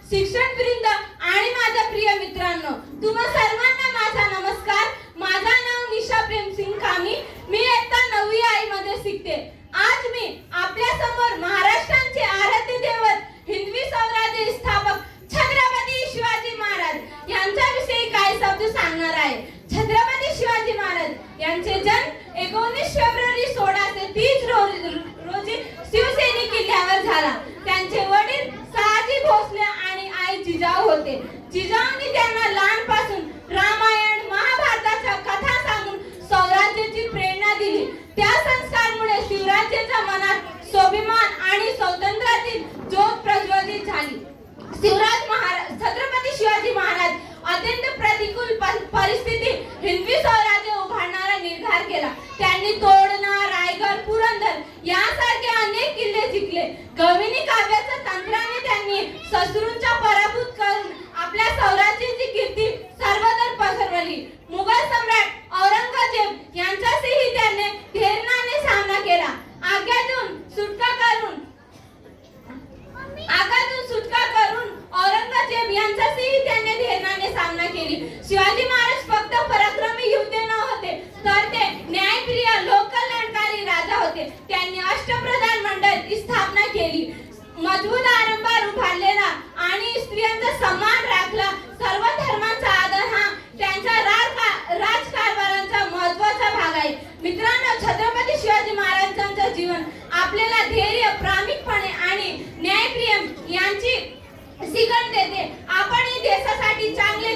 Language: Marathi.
शिक्षक वृंद आणि माझ्या प्रिय मित्रांनो, तुम्हा सर्वांना माझा नमस्कार. माझा नाव निशा प्रेमसिंग कामी. मी इयत्ता 9वी आई मध्ये शिकते. आज मी आपल्या समोर महाराष्ट्राचे आराध्य दैवत हिंदवी स्वराज्य स्थापक छत्रपती शिवाजी महाराज यांच्याविषयी काही शब्द सांगणार आहे. छत्रपती शिवाजी महाराज यांचे जन्म 19 फेब्रुवारी 1630 रोजी शिवसेनी किल्ल्यावर झाला. त्यांचे वडील सयाजी भोसले आणि आई जिजाऊ होते. जिजाऊंनी त्यांना लहानपासून रामायण महाभारताच्या कथा सांगून स्वराज्याची प्रेरणा दिली. त्या संस्कारामुळे शिवराज्याच्या मनात स्वाभिमान आणि स्वातंत्र्याची ज्योत प्रज्वलित झाली. छत्रपती शिवाजी महाराज अत्यंत प्रतिकूल परिस्थितीत हिंदवी स्वराज्य उभारण्याचा निर्धार केला. त्यांनी तोरणा, रायगड, पुरंदर यासारखे अनेक किल्ले जिंकले. गविनी काव्याच्या तंत्राने त्यांनी शत्रूंचा पराभूत करून आपल्या स्वराज्याची कीर्ती सर्वत्र पसरवली. मुघल सम्राट औरंगजेब यांच्याशीही त्यांनी धैर्याने सामना केला. आग्यातून सुटका करून औरंगजेब यांच्याशीही त्यांनी धैर्याने सामना केली. शिवाजी महाराज फक्त पराक्रमी योद्धे नव्हते, तर ते न्यायप्रिय लोककल्याणकारी राजा होते. त्यांनी अष्टप्रधान मंडळ स्थापना केली. मजबूत आरंभार उभारलेला आणि स्त्रियांचा सन्मान राखला. सर्व धर्मांचा आदर हा त्यांच्या राजकारभाराचा महत्त्वाचा भाग आहे. मित्रांनो, छत्रपती शिवाजी महाराजांचे जीवन आपल्याला धैर्य, प्रामाणिकपणे आणि न्यायप्रिय यांची शिकवण देते. आपण देशासाठी चांगले